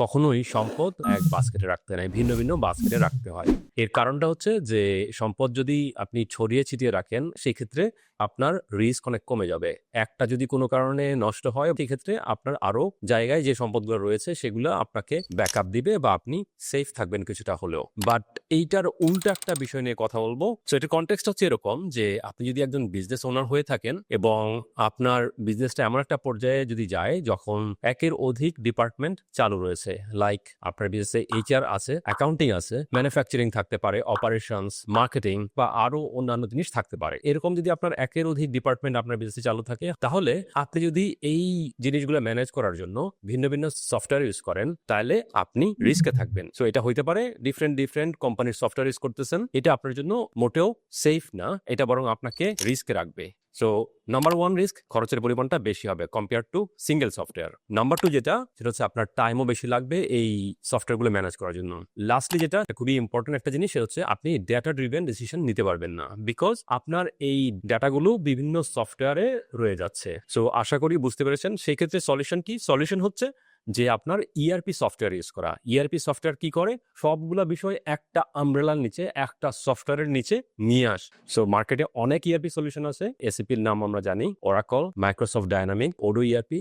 কখনোই সম্পদ এক বাস্কেটে রাখতে নাই। ভিন্ন, ভিন্ন বাস্কেটে রাখতে হয়। এর কারণটা হচ্ছে যে সম্পদ যদি আপনি ছড়িয়ে ছিটিয়ে রাখেন, সেক্ষেত্রে আপনার রিস্ক অনেক কমে যাবে। একটা যদি কোনো কারণে নষ্ট হয়, সেক্ষেত্রে আপনার আরো জায়গায় যে সম্পদগুলো রয়েছে সেগুলো আপনাকে ব্যাকআপ দিবে বা আপনি সেফ থাকবেন কিছুটা হলেও। বাট এইটার উল্টা একটা বিষয় নিয়ে কথা বলবো। সো এটার কনটেক্সট হচ্ছে এরকম যে আপনি যদি একজন বিজনেস ওনার হয়ে থাকেন এবং আপনার বিজনেসটা এমন একটা পর্যায়ে যদি যায় যখন একের অধিক ডিপার্টমেন্ট চালু রয়েছে, লাইক আপনার বিজনেসে এইচআর আছে, অ্যাকাউন্টিং আছে, ম্যানুফ্যাকচারিং থাকতে পারে, অপারেশনস, মার্কেটিং বা আরো অন্যান্য জিনিস থাকতে পারে। এরকম যদি আপনার একের অধিক ডিপার্টমেন্ট আপনার বিজনেসে চালু থাকে, তাহলে আপনি যদি এই জিনিসগুলো ম্যানেজ করার জন্য ভিন্ন ভিন্ন সফটওয়্যার ইউজ করেন, তাহলে আপনি রিস্কে থাকবেন। সো এটা হইতে পারে ডিফারেন্ট কোম্পানির সফটওয়্যার ইউজ করতেছেন, এটা আপনার জন্য মোটেও সেফ না, এটা বরং আপনাকে রিস্কে রাখবে। সো নাম্বার 1 রিস্ক, খরচের পরিমাণটা বেশি হবে compare to single software. Number 2 যেটা, সেটা হচ্ছে আপনার টাইমও বেশি লাগবে এই সফটওয়্যারগুলো ম্যানেজ করার জন্য। লাস্টলি যেটা খুবই ইম্পর্টেন্ট একটা জিনিস, সেটা হচ্ছে আপনি ডেটা ড্রিভেন ডিসিশন নিতে পারবেন না, বিকজ আপনার এই ডাটাগুলো বিভিন্ন সফটওয়্যারে রয়ে যাচ্ছে। সো আশা করি বুঝতে পেরেছেন। সেই ক্ষেত্রে সলিউশন কি? সলিউশন হচ্ছে যে আপনার ইআরপি সফটওয়্যার ইউজ করা। ইআরপি সফটওয়্যার কি করে? সবগুলা বিষয় একটা আমব্রেলার নিচে, একটা সফটওয়্যারের নিচে নিয়ে আস। সো মার্কেটে অনেক ইআরপি সলিউশন আছে। এসএপির নাম আমরা জানি, Oracle, Microsoft dynamic, Odoo ERP,